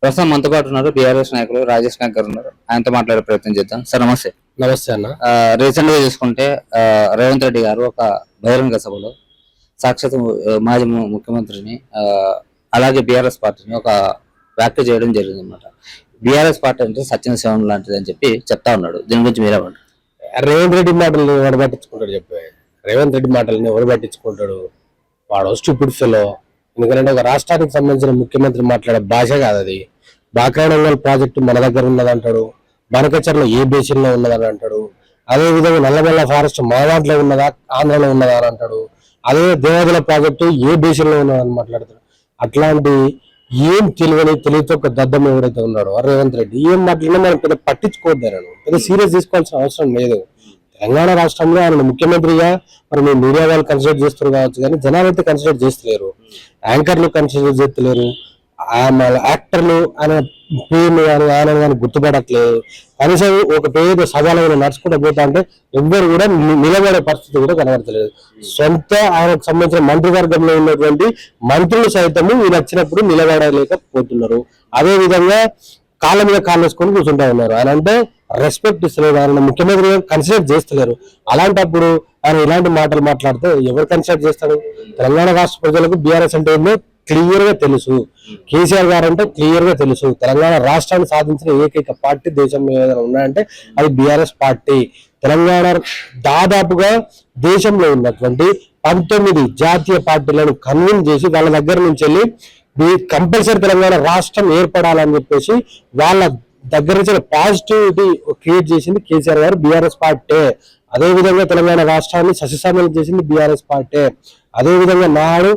ప్రస్తుతం మనతో పాటు ఉన్నారు బీఆర్ఎస్ నాయకులు రాజేష్ నాయక్ గారు ఉన్నారు. ఆయనతో మాట్లాడే ప్రయత్నం చేద్దాం. సార్ నమస్తే. నమస్తే అన్న. రీసెంట్ గా చూసుకుంటే రేవంత్ రెడ్డి గారు ఒక బహిరంగ సభలో సాక్షాత్ మాజీ ముఖ్యమంత్రిని అలాగే బీఆర్ఎస్ పార్టీని ఒక వ్యాఖ్య చేయడం జరిగింది అనమాట. బీఆర్ఎస్ పార్టీ అంటే సత్యం శివం లాంటిది అని చెప్పి చెప్తా ఉన్నాడు. దీని గురించి మీరేమంటారు? రేవంత్ రెడ్డి మాటలు ఎవరు పట్టించుకుంటాడు చెప్పే? రేవంత్ రెడ్డి మాటలని ఎవరు పట్టించుకుంటాడు? వాడు స్టూపిడ్ ఫెలో. ఎందుకంటే ఒక రాష్ట్రానికి సంబంధించిన ముఖ్యమంత్రి మాట్లాడే భాష కాదు అది. బాక్రానంగల్ ప్రాజెక్టు మన దగ్గర ఉన్నదంటాడు, బనకచర్ల ఏ బేసిన్ లో ఉన్నదని అంటాడు. అదే విధంగా నల్లమల్ల ఫారెస్ట్ మా దాంట్లో ఉన్నదా ఆంధ్రలో ఉన్నదా అని అంటాడు. అదే దేవాదుల ప్రాజెక్టు ఏ బేసిన్ లో ఉన్నదని మాట్లాడతాడు. అట్లాంటి ఏం తెలియతో ఒక దద్దం ఎవరైతే ఉన్నాడో రేవంత్ రెడ్డి ఏం మాట్లాడినా మనం పెద్ద పట్టించుకోవద్దాను, పెద్ద సీరియస్ తీసుకోవాల్సిన అవసరం లేదు. తెలంగాణ రాష్ట్రంలో ఆయన ముఖ్యమంత్రిగా మరి మీరు మీడియా వాళ్ళు కన్సిడర్ చేస్తారు కావచ్చు, కానీ జనాలు అయితే కన్సిడర్ చేస్తలేరు, యాంకర్లు కన్సిడర్ చేస్తలేరు, యాక్టర్లు ఆయన పేర్లు కానీ ఆయన కానీ గుర్తుపడట్లేదు. కనీసం ఒక పేద సభలో నడుచుకుంటూ పోతా అంటే ఎవ్వరు కూడా నిలబడే పరిస్థితి కూడా కనబడతలేదు. సొంత ఆయనకు సంబంధించిన మంత్రివర్గంలో ఉన్నటువంటి మంత్రులు సైతము వీళ్ళు వచ్చినప్పుడు నిలబడలేకపోతున్నారు. అదే విధంగా కాళ్ళ మీద కాళ్ళు వేసుకొని కూర్చుంటా ఉన్నారు. ఆయన అంటే రెస్పెక్ట్ ఇస్తలేరు, ఆయన ముఖ్యమంత్రి కన్సిడర్ చేస్తలేరు. అలాంటప్పుడు ఆయన ఇలాంటి మాటలు మాట్లాడితే ఎవరు కన్సిడర్ చేస్తారు? తెలంగాణ రాష్ట్ర ప్రజలకు బీఆర్ఎస్ అంటే ఏంటో క్లియర్ గా తెలుసు, కేసీఆర్ గారు అంటే క్లియర్ గా తెలుసు. తెలంగాణ రాష్ట్రాన్ని సాధించిన ఏకైక పార్టీ దేశంలో ఏదైనా ఉన్నాయంటే అది బీఆర్ఎస్ పార్టీ. తెలంగాణ దాదాపుగా దేశంలో ఉన్నటువంటి 19 జాతీయ పార్టీలను కన్విన్స్ చేసి వాళ్ళ దగ్గర నుంచి వెళ్ళి కంపల్సరీ తెలంగాణ రాష్ట్రం ఏర్పడాలని చెప్పేసి వాళ్ళ దగ్గర నుంచి పాజిటివిటీ క్రియేట్ చేసింది కేసీఆర్ గారు, బీఆర్ఎస్ పార్టీ. అదే విధంగా తెలంగాణ రాష్ట్రాన్ని సస్యశ్యామలం చేసింది బీఆర్ఎస్ పార్టీ. అదే విధంగా నాడు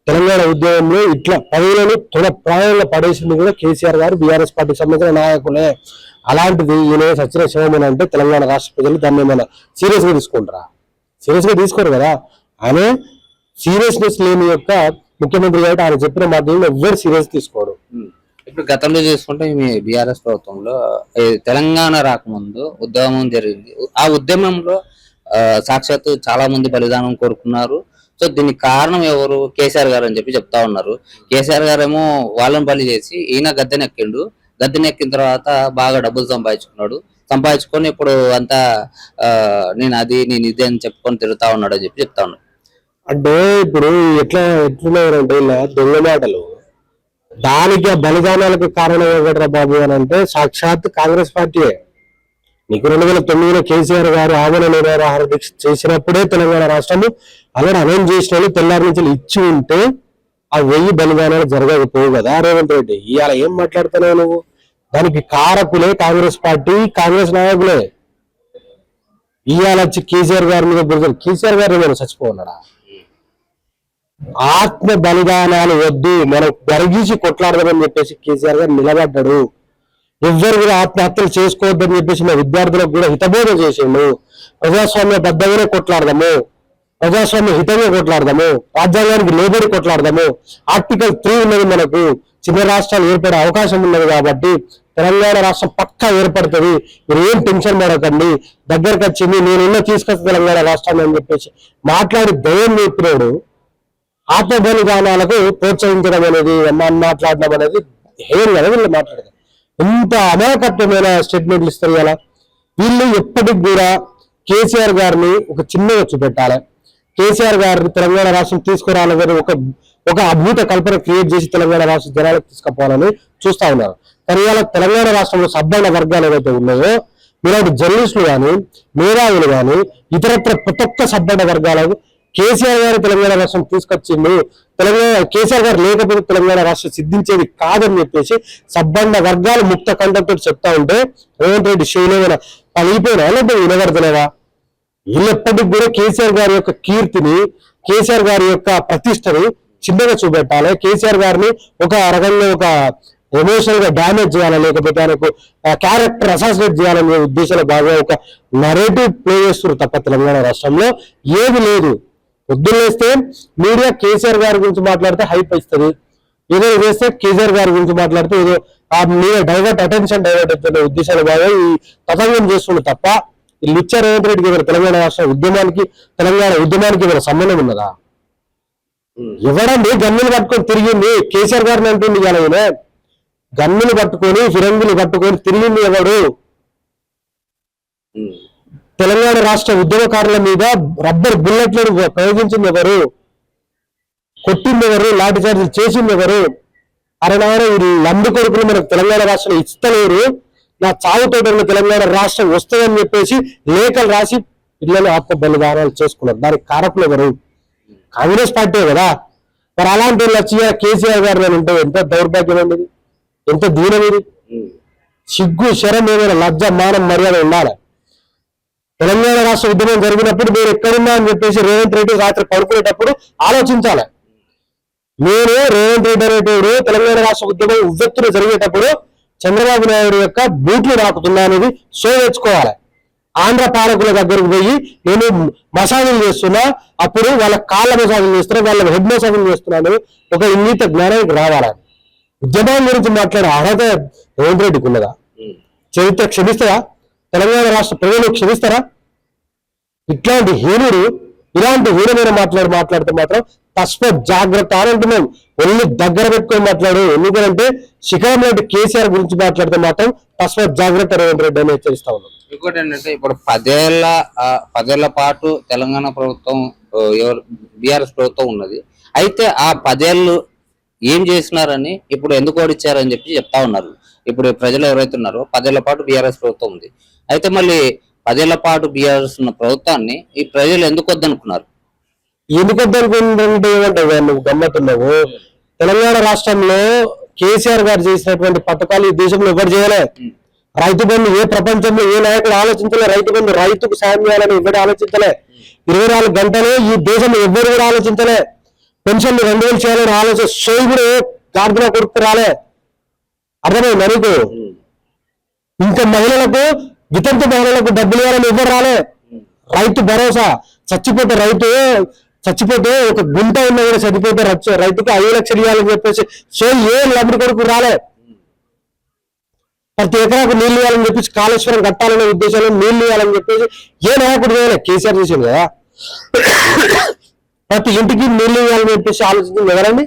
తెలంగాణ ఉద్యమంలో ఇట్లా పదవులను తొడ ప్రాయంలో పడేసింది కూడా కేసీఆర్ గారు, బీఆర్ఎస్ పార్టీకి సంబంధించిన నాయకులే. అలాంటిది ఈయన సచిన శివమని అంటే తెలంగాణ రాష్ట్ర ప్రజలు దాన్ని ఏమైనా సీరియస్ గా తీసుకుంటారా? సీరియస్ గా తీసుకోరు కదా. ఆయన సీరియస్నెస్ లేని యొక్క ముఖ్యమంత్రి కాబట్టి ఆయన చెప్పిన మాధ్యమంలో ఎవరు సీరియస్ తీసుకోడు. ఇప్పుడు గతంలో చూసుకుంటే మీ బీఆర్ఎస్ ప్రభుత్వంలో తెలంగాణ రాకముందు ఉద్యమం జరిగింది. ఆ ఉద్యమంలో సాక్షాత్తు చాలా మంది బలిదానం కోరుకున్నారు. సో దీనికి కారణం ఎవరు? కేసీఆర్ గారు అని చెప్పి చెప్తా ఉన్నారు. కేసీఆర్ గారు ఏమో వాళ్ళని బలి చేసి ఈయన గద్దెనెక్కిండు. గద్దెనెక్కిన తర్వాత బాగా డబ్బులు సంపాదించుకొని ఇప్పుడు అంతా నేను ఇది అని చెప్పుకొని తిరుగుతా ఉన్నాడు అని చెప్పి చెప్తా ఉన్నాడు. అంటే ఇప్పుడు ఎట్లున్నారంటే ఇలా దొంగ మాటలు. దానికి ఆ బలిదానాలకు కారణం ఏమిట్రా బాబు అని అంటే సాక్షాత్ కాంగ్రెస్ పార్టీయే. నీకు 2009లో కేసీఆర్ గారు ఆమరణ నిరాహార దీక్ష చేసినప్పుడే తెలంగాణ రాష్ట్రము అలాగే అనౌన్స్ చేసిన వాళ్ళు తెల్లారి నుంచి ఇచ్చి ఉంటే ఆ 1000 బలిదానాలు జరగకపోవు కదా రేవంత్ రెడ్డి. ఇవాళ ఏం మాట్లాడుతున్నావు నువ్వు? దానికి కారకులే కాంగ్రెస్ పార్టీ, కాంగ్రెస్ నాయకులే. ఇవాళ వచ్చి కేసీఆర్ గారి మీద బురద. కేసీఆర్ గారు ఏమైనా చచ్చిపోన్నాడా? ఆత్మ బలిదానాలు వద్దు, మనం గరిగీసి కొట్లాడదామని చెప్పేసి కేసీఆర్ గారు నిలబడ్డాడు. ఎవ్వరు కూడా ఆత్మహత్యలు చేసుకోవద్దని చెప్పేసి మా విద్యార్థులకు కూడా హితబోధ చేసిండు. ప్రజాస్వామ్య బద్దగానే కొట్లాడదాము, ప్రజాస్వామ్య హితంగా కొట్లాడదాము, రాజ్యాంగానికి లోబడి కొట్లాడదాము. ఆర్టికల్ 3 ఉన్నది, మనకు చిన్న రాష్ట్రాలు ఏర్పడే అవకాశం ఉన్నది కాబట్టి తెలంగాణ రాష్ట్రం పక్కా ఏర్పడుతుంది, మీరు ఏం టెన్షన్ పడకండి, దగ్గరకు వచ్చింది నేనున్న తీసుకొస్తా తెలంగాణ రాష్ట్రాన్ని అని చెప్పేసి మాట్లాడి దయం చెప్పినాడు. ఆత్మ బలిదానాలకు ప్రోత్సహించడం అనేది మాట్లాడడం అనేది హేరు కదా వీళ్ళు మాట్లాడదు. ఎంత అమాయకత్వమైన స్టేట్మెంట్లు ఇస్తారు ఇలా. వీళ్ళు ఎప్పటికి కూడా కేసీఆర్ గారిని ఒక చిన్నగా చూపెట్టాలి, కేసీఆర్ గారిని తెలంగాణ రాష్ట్రం తీసుకురావాలని ఒక అద్భుత కల్పన క్రియేట్ చేసి తెలంగాణ రాష్ట్ర జనాలకు తీసుకుపోవాలని చూస్తా ఉన్నారు. కానీ ఇలా తెలంగాణ రాష్ట్రంలో సబ్బండ వర్గాలు ఏవైతే ఉన్నాయో మీలాంటి జర్నలిస్టులు కానీ మేధావులు కానీ ఇతరత్ర ప్రతి ఒక్క సబ్బండ వర్గాలకు కేసీఆర్ గారు తెలంగాణ రాష్ట్రం తీసుకొచ్చింది, కేసీఆర్ గారు లేకపోతే తెలంగాణ రాష్ట్రం సిద్ధించేది కాదని చెప్పేసి సబ్బండ వర్గాలు ముక్త కంఠంతో చెప్తా ఉంటే రేవంత్ రెడ్డి శైలేమైనా పలిగిపోయినా లేకపోతే వినబడతలేవా? వీళ్ళు ఎప్పటికి కూడా కేసీఆర్ గారి యొక్క కీర్తిని, కేసీఆర్ గారి యొక్క ప్రతిష్టని చిన్నగా చూపెట్టాలి. కేసీఆర్ గారిని ఒక రకంగా ఒక ఎమోషనల్ గా డ్యామేజ్ చేయాలి, లేకపోతే ఆయనకు క్యారెక్టర్ అసాసినేట్ చేయాలనే ఉద్దేశంలో బాగా ఒక నరేటివ్ ప్లే చేస్తున్నారు తప్ప తెలంగాణ రాష్ట్రంలో ఏది లేదు. పొద్దున్నేస్తే మీడియా కేసీఆర్ గారి గురించి మాట్లాడితే హైప్ ఇస్తుంది, ఏదో చేస్తే కేసీఆర్ గారి గురించి మాట్లాడితే ఏదో ఆ మీద అటెన్షన్ డైవర్ట్ అవుతున్న ఉద్దేశాలు బాగా ఈ తతంగం చేస్తుండే తప్ప ఈ లుచ్చ రేవంత్ రెడ్డికి ఏమైనా తెలంగాణ రాష్ట్ర తెలంగాణ ఉద్యమానికి ఏమైనా సంబంధం ఉన్నదా? ఎవడండి గన్నులు పట్టుకొని తిరిగింది కేసీఆర్ గారిని అంటుంది. గన్నులు పట్టుకొని ఫిరంగులు పట్టుకొని తిరిగింది ఎవడు? తెలంగాణ రాష్ట్ర ఉద్యమకారుల మీద రబ్బర్ బుల్లెట్లను ప్రయోగించింది ఎవరు? కొట్టింది ఎవరు? లాఠీ చార్జీలు చేసింది ఎవరు? అరే నాయన ఈ లంబి కొడుకులు మనకు తెలంగాణ రాష్ట్రం ఇస్తలేరు, నా చావుతోట తెలంగాణ రాష్ట్రం వస్తుందని చెప్పేసి లేఖలు రాసి పిల్లలు ఆత్మ బలిదానాలు చేసుకున్నారు. దానికి కారకులు ఎవరు? కాంగ్రెస్ పార్టీ కదా. మరి అలాంటి లక్ష్య కేసీఆర్ గారు నేను ఉంటే ఎంత దౌర్భాగ్యం అండి, ఎంత దీనం ఇది. సిగ్గు శరం ఏమైనా లజ్జ మానం మర్యాద ఉండాలి. తెలంగాణ రాష్ట్ర ఉద్యమం జరిగినప్పుడు మీరు ఎక్కడున్నా అని చెప్పేసి రేవంత్ రెడ్డి రాత్రి పడుకునేటప్పుడు ఆలోచించాలి. నేను రేవంత్ రెడ్డి అనేటప్పుడు తెలంగాణ రాష్ట్ర ఉద్యమం ఉవ్వెత్తున జరిగేటప్పుడు చంద్రబాబు నాయుడు యొక్క బూట్లు నాకుతున్నా అనేది షో తెచ్చుకోవాలి. ఆంధ్ర పాలకుల దగ్గరకు పోయి నేను మసాజులు చేస్తున్నా, అప్పుడు వాళ్ళ కాళ్ళ మసాజులు చేస్తున్నా, వాళ్ళ హెడ్ మసాజులు చేస్తున్నాను, ఒక ఇంగిత జ్ఞానానికి రావాలని. ఉద్యమం గురించి మాట్లాడే అర్హత రేవంత్ రెడ్డికి ఉన్నదా? చరిత్ర క్షమిస్తారా? తెలంగాణ రాష్ట్ర ప్రజలు క్షమిస్తారా? ఇలాంటి హీనమైన మాట్లాడితే మాత్రం తస్మాత్ జాగ్రత్త అని అంటున్నాం. ఒళ్ళు దగ్గర పెట్టుకొని మాట్లాడు. ఎందుకంటే శిఖరం లాంటి కేసీఆర్ గురించి మాట్లాడితే మాత్రం తస్మాత్ జాగ్రత్త రేవంత్ రెడ్డి అని హెచ్చరిస్తా ఉన్నాం. ఇంకోటి ఏంటంటే ఇప్పుడు పదేళ్ల పాటు తెలంగాణ ప్రభుత్వం బీఆర్ఎస్ ప్రభుత్వం ఉన్నది. అయితే ఆ 10 ఏళ్ళు ఏం చేసినారని ఇప్పుడు ఎందుకు ఓడిచ్చారని చెప్పి చెప్తా ఉన్నారు. ఇప్పుడు ప్రజలు ఎవరైతే ఉన్నారో 10 ఏళ్ల పాటు బీఆర్ఎస్ ప్రభుత్వం ఉంది. అయితే మళ్ళీ 10 ఏళ్ల పాటు బీఆర్ఎస్ ఉన్న ప్రభుత్వాన్ని ఈ ప్రజలు ఎందుకు వద్దనుకున్నారు? ఎందుకు వద్దనుకుంటే ఏమంటావు నువ్వు గమ్మతున్నావు? తెలంగాణ రాష్ట్రంలో కేసీఆర్ గారు చేసినటువంటి పథకాలు ఈ దేశంలో ఎవరు చేయలే. రైతు బంధు ఏ ప్రపంచంలో ఏ నాయకుడు ఆలోచించలే. రైతు బంధు రైతుకు సాయం చేయాలని ఎవరు ఆలోచించలే. 24 గంటలు ఈ దేశంలో ఎవరు కూడా ఆలోచించలే. పెన్షన్లు 2000 చేయాలని ఆలోచన సోయి కూడా గార్దులో కొడుకు రాలే. అర్థమైంది నీకు? ఇంకా మహిళలకు వితంతు మహిళలకు డబ్బులు ఇవ్వాలని ఎవరు రాలే. రైతు భరోసా, చచ్చిపోతే ఒక గుంట ఉన్నా కూడా చనిపోతే రైతుకి 5 లక్షలు ఇవ్వాలని చెప్పేసి సో ఏ లబ్ధి కొడుకు రాలే. ప్రతి ఎకరాకు నీళ్లు ఇవ్వాలని చెప్పేసి కాళేశ్వరం కట్టాలనే ఉద్దేశంలో నీళ్లు ఇవ్వాలని చెప్పేసి ఏ నాయకుడు చేయలే. కేసీఆర్ చేసింది కదా. ప్రతి ఇంటికి నీళ్లు ఇవ్వాలని చెప్పేసి ఆలోచించింది ఎవరండి?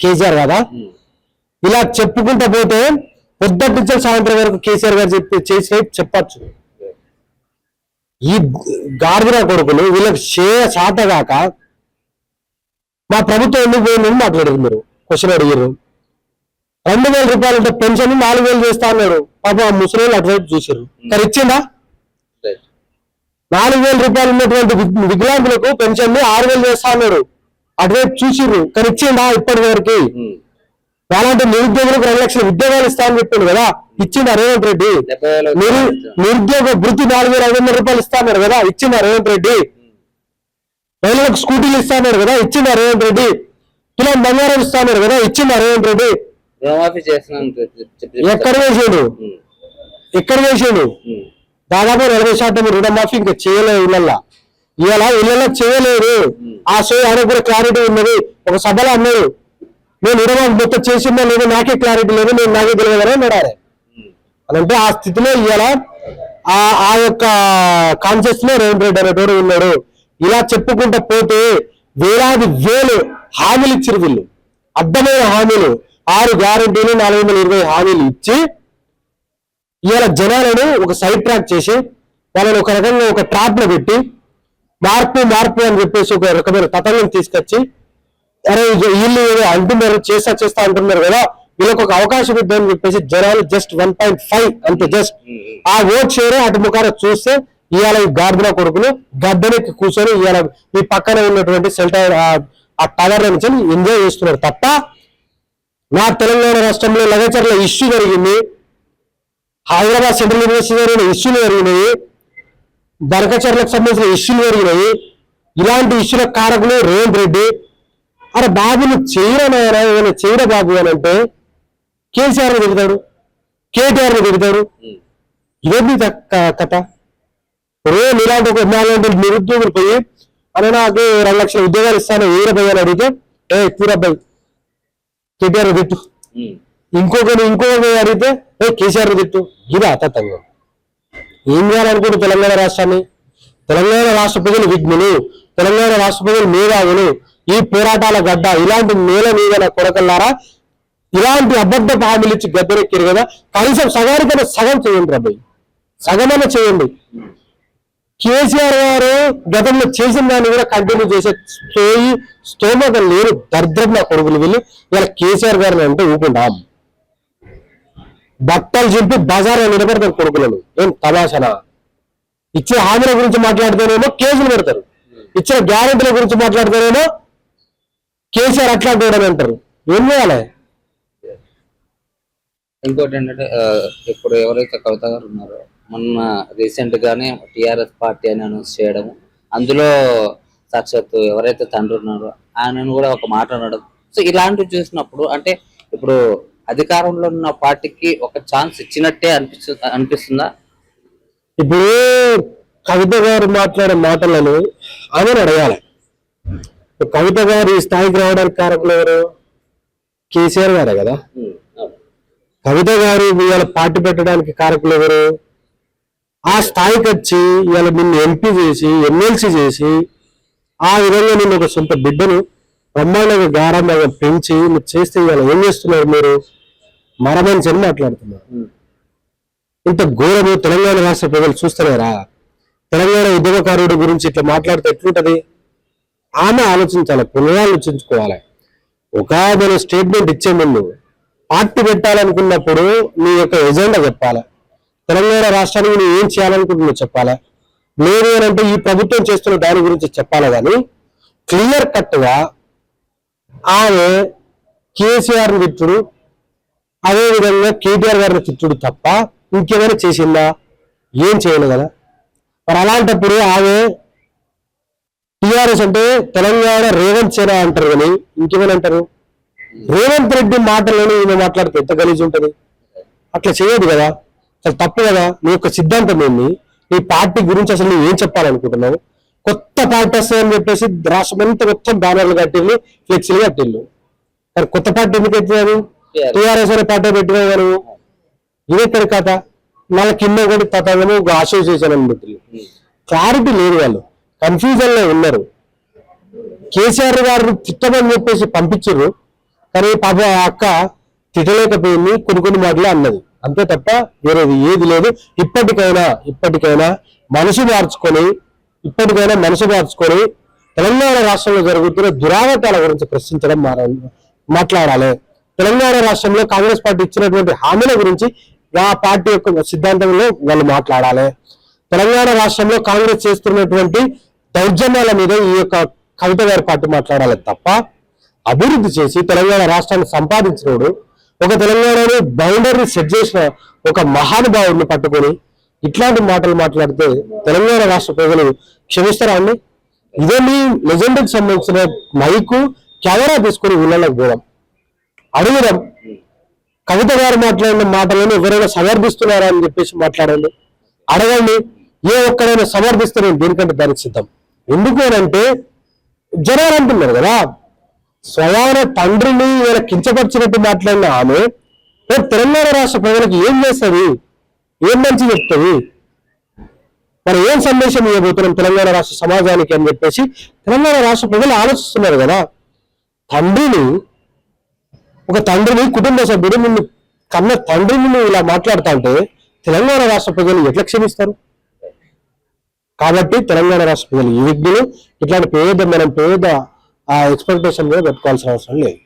కేసీఆర్ కదా. ఇలా చెప్పుకుంటా పోతే పొద్దుటి నుంచి సాయంత్రం వరకు కేసీఆర్ గారు చేసిన చెప్పచ్చు. ఈ గార్దిరా కొడుకులు వీళ్ళకి శాతగాక మా ప్రభుత్వం ఎందుకు పోయిందని మాట్లాడారు. మీరు క్వశ్చన్ అడిగారు. 2000 రూపాయలు అంటే పెన్షన్ 4000 చేస్తా అన్నాడు. పాప ముసలి అటువైపు చూసారు. కానీ ఇచ్చిందా? 4000 రూపాయలు ఉన్నటువంటి వికలాంగులకు పెన్షన్ 6000 చేస్తా అన్నాడు. అటువైపు చూసిర్రు. కానీ ఇచ్చిందా ఇప్పటి వరకు? అలాంటి నిరుద్యోగులకు 2 లక్షల ఉద్యోగాలు ఇస్తా అని చెప్పాడు కదా. ఇచ్చిందా రేవంత్ రెడ్డి? నిరుద్యోగ వృత్తి 4500 రూపాయలు ఇస్తాన్నారు కదా. ఇచ్చిందా రేవంత్ రెడ్డి? మహిళలకు స్కూటీలు ఇస్తాన్నారు కదా. ఇచ్చిందా రేవంత్ రెడ్డి? కిలో బంగారం ఇస్తాన్నారు కదా. ఇచ్చిందా రేవంత్ రెడ్డి? ఎక్కడ వేసాడు? దాదాపు 40% రుణమాఫీ ఇంకా చేయలేదు. ఇళ్ళల్లో చేయలేదు. ఆ సోయి ఆయనకు కూడా క్లారిటీ ఉన్నది. ఒక సభలో అన్నాడు, నేను రుణమాఫీ మొత్తం చేసిందా లేదో నాకే క్లారిటీ లేదు, నేను నాకే తెలియదని అన్నాడు. అంటే ఆ స్థితిలో ఇవాళ ఆ యొక్క కాన్షియస్ లో రేవంత్ రెడ్డి అనేటోడు ఉన్నాడు. ఇలా చెప్పుకుంటూ పోతే వేలు హామీలు ఇచ్చారు వీళ్ళు. అడ్డమైన హామీలు, 6 గ్యారెంటీలు 420 హామీలు ఇచ్చి ఇవాళ జనాలను ఒక సైడ్ ట్రాక్ చేసి వాళ్ళని ఒక రకంగా ఒక ట్రాప్ లో పెట్టి మార్పు అని చెప్పేసి ఒక రకమైన తతంగం తీసుకొచ్చి అరే వీళ్ళు ఏదో అంటున్నారు, చేస్తా అంటున్నారు కదా, వీళ్ళకి ఒక అవకాశం ఇద్దామని చెప్పేసి జనాలు జస్ట్ 1.5 అంతే. జస్ట్ ఆ ఓట్ షేర్ అటు ముఖాన చూస్తే ఇవాళ ఈ గార్దుల కొడుకులు గద్దెనెక్కి కూర్చొని ఇవాళ ఈ పక్కన ఉన్నటువంటి సెంటర్ ఆ టవర్ నుంచి ఎంజాయ్ చేస్తున్నారు తప్ప నా తెలంగాణ రాష్ట్రంలో లగచర్ల ఇష్యూ జరిగింది, హైదరాబాద్ సెంట్రల్ యూనివర్సిటీ జరిగిన ఇష్యూలు జరిగినాయి, బరకచర్లకు సంబంధించిన ఇష్యూలు జరిగినాయి. ఇలాంటి ఇష్యూల కారకులు రేవంత్ రెడ్డి. అరే బాబును చేయరా బాబు అని అంటే కేసీఆర్ ని తిడతాడు, కేటీఆర్ ని తిడతాడు. ఇదేంటి కథ? ఇలాంటి ఒక 400 నిరుద్యోగులు పోయి అని నాకు 2 లక్షల ఉద్యోగాలు ఇస్తాను వీరభయ్య అని అడిగితే కూరబ్బాయి కేటీఆర్ తిట్టు, ఇంకొకరు అడిగితే కేసీఆర్ తిట్టు. ఇది అతత్వంగం. ఏం చేయాలనుకుంటే తెలంగాణ రాష్ట్రాన్ని, తెలంగాణ రాష్ట్ర ప్రజలు విఘ్నులు, తెలంగాణ రాష్ట్ర ప్రజలు మేధావులు, ఈ పోరాటాల గడ్డ, ఇలాంటి నేల మీద కొరకల్లారా ఇలాంటి అబద్ధ హామీలు ఇచ్చి గద్దెనెక్కారు కదా, కనీసం సగానికైనా సగం చేయండి రాబోయ్, సగమైనా చేయండి. కేసీఆర్ గారు గతంలో చేసిన దాన్ని కూడా కంటిన్యూ చేసే స్తోమత లేరు దరిద్రం నా కొడుకులు వీళ్ళు. ఇలా కేసీఆర్ గారిని అంటే ఊపుకుంటాం, బట్టలు చింపి బజార్లో నిలబెడతారు కొడుకులను. ఏం తమాషనా? ఇచ్చిన హామీల గురించి మాట్లాడితేనేమో కేసులు పెడతారు, ఇచ్చిన గ్యారెంటీల గురించి మాట్లాడితేనేమో కేసీఆర్ అట్లాంటి వాడని అంటారు. ఏం చేయాలి? ఇంకోటి ఏంటంటే ఇప్పుడు ఎవరైతే కవిత గారు ఉన్నారో మొన్న రీసెంట్ గానే టిఆర్ఎస్ పార్టీ అని అనౌన్స్ చేయడము, అందులో సాక్షాత్తు ఎవరైతే తండ్రి ఉన్నారో ఆయనను కూడా ఒక మాట అనడం. సో ఇలాంటివి చూసినప్పుడు అంటే ఇప్పుడు అధికారంలో ఉన్న పార్టీకి ఒక ఛాన్స్ ఇచ్చినట్టే అనిపిస్తుందా? ఇప్పుడు కవిత గారు మాట్లాడే మాటలను ఆమెను అడగాలి. కవిత గారు ఈ స్థాయికి రావడానికి కారకులు ఎవరు? కేసీఆర్ గారే కదా. కవిత గారు ఇవాళ పార్టీ పెట్టడానికి కారకులు ఎవరు? ఆ స్థాయికి వచ్చి ఇవాళ నిన్ను ఎంపీ చేసి ఎమ్మెల్సీ చేసి ఆ విధంగా నిన్ను ఒక సొంత బిడ్డను బ్రహ్మాండంగా గారంగా పెంచి నువ్వు చేస్తే ఇవాళ ఏం చేస్తున్నారు మీరు? మరమనిషి అని మాట్లాడుతున్నారు. ఇంత ఘోరము తెలంగాణ రాష్ట్ర ప్రజలు చూస్తలేరా? తెలంగాణ ఉద్యమకారుడి గురించి ఇట్లా మాట్లాడితే ఎట్లుంటది? ఆమె ఆలోచించాలి, పునరాలోచించుకోవాలి. ఒక మన స్టేట్మెంట్ ఇచ్చే ముందు పార్టీ పెట్టాలనుకున్నప్పుడు నీ యొక్క ఎజెండా చెప్పాలి. తెలంగాణ రాష్ట్రానికి నువ్వు ఏం చేయాలనుకుంటున్నావు చెప్పాలి. లేదు అని అంటే ఈ ప్రభుత్వం చేస్తున్న దాని గురించి చెప్పాలి. కానీ క్లియర్ కట్ గా ఆమె కేసీఆర్ తిట్టుడు, అదేవిధంగా కేటీఆర్ గారిని తిట్టుడు తప్ప ఇంకేమైనా చేసిందా? ఏం చేయలేదు కదా. మరి అలాంటప్పుడు ఆమె టిఆర్ఎస్ అంటే తెలంగాణ రేవంత్ సేన అంటారు కానీ ఇంకేమైనా అంటారు? రేవంత్ రెడ్డి మాటలను ఈమె మాట్లాడితే ఎంత గలీజు ఉంటుంది? అట్లా చేయదు కదా, అసలు తప్పు కదా. నీ యొక్క సిద్ధాంతం ఏంది? నీ పార్టీ గురించి అసలు నువ్వు ఏం చెప్పాలనుకుంటున్నావు? కొత్త పార్టీ వస్తాయని చెప్పేసి రాష్ట్రం అంతా మొత్తం బ్యానర్లు కట్టిల్లు, ఫ్లెక్సీలు కట్టిల్లు. కానీ కొత్త పార్టీ ఎందుకు ఎత్తున్నారు? టీఆర్ఎస్ అనే పార్టీ పెట్టినా కానీ ఇదెక్కడి కథ? మళ్ళీ కింద కూడా తతను ఒక అసోసియేషన్ అని పెట్టిల్లు. క్లారిటీ లేదు, వాళ్ళు కన్ఫ్యూజన్ లో ఉన్నారు. కేసీఆర్ గారు తిట్టమని చెప్పేసి పంపించారు, కానీ పాప ఆ అక్క తిట్టలేకపోయింది, కొన్ని మాటలే అన్నది అంతే తప్ప వేరేది ఏది లేదు. ఇప్పటికైనా మనసు మార్చుకొని తెలంగాణ రాష్ట్రంలో జరుగుతున్న దురాగతాల గురించి ప్రశ్నించడం మాట్లాడాలి. తెలంగాణ రాష్ట్రంలో కాంగ్రెస్ పార్టీ ఇచ్చినటువంటి హామీల గురించి ఆ పార్టీ యొక్క సిద్ధాంతంలో వాళ్ళు మాట్లాడాలి. తెలంగాణ రాష్ట్రంలో కాంగ్రెస్ చేస్తున్నటువంటి దౌర్జన్యాల మీద ఈ యొక్క కవిత గారి పార్టీ మాట్లాడాలి తప్ప అభివృద్ధి చేసి తెలంగాణ రాష్ట్రాన్ని సంపాదించినోడు, ఒక తెలంగాణని బౌండరీ సెట్ చేసిన ఒక మహానుభావుడిని పట్టుకొని ఇట్లాంటి మాటలు మాట్లాడితే తెలంగాణ రాష్ట్ర ప్రజలు క్షమిస్తారా అండి? ఇదే మీ లెజెండ్కి సంబంధించిన మైకు కెమెరా తీసుకొని ఊళ్ళలోకి పోవడం, అడుగుదాం. కవిత గారు మాట్లాడిన మాటలను ఎవరైనా సమర్థిస్తున్నారా అని చెప్పేసి మాట్లాడండి, అడగండి. ఏ ఒక్కరైనా సమర్థిస్తే నేను దీనికంటే దానికి సిద్ధం. ఎందుకు అంటే జనాలు అంటున్నారు కదా, స్వయాన తండ్రిని కించపరిచినట్టు మాట్లాడిన ఆమె తెలంగాణ రాష్ట్ర ప్రజలకు ఏం చేస్తుంది? ఏం మంచి చెప్తుంది? మరి ఏం సందేశం ఇవ్వబోతున్నాం తెలంగాణ రాష్ట్ర సమాజానికి అని చెప్పేసి తెలంగాణ రాష్ట్ర ప్రజలు ఆలోచిస్తున్నారు కదా. ఒక తండ్రిని కుటుంబ సభ్యుడు నిన్ను కన్న తండ్రిని నువ్వు ఇలా మాట్లాడుతా అంటే తెలంగాణ రాష్ట్ర ప్రజలు ఎట్లా క్షమిస్తారు? కాబట్టి తెలంగాణ రాష్ట్ర ప్రజలు ఈ విజ్ఞులు ఇట్లాంటి పేద ఎక్స్పెక్టేషన్ మీద పెట్టుకోవాల్సిన అవసరం లేదు.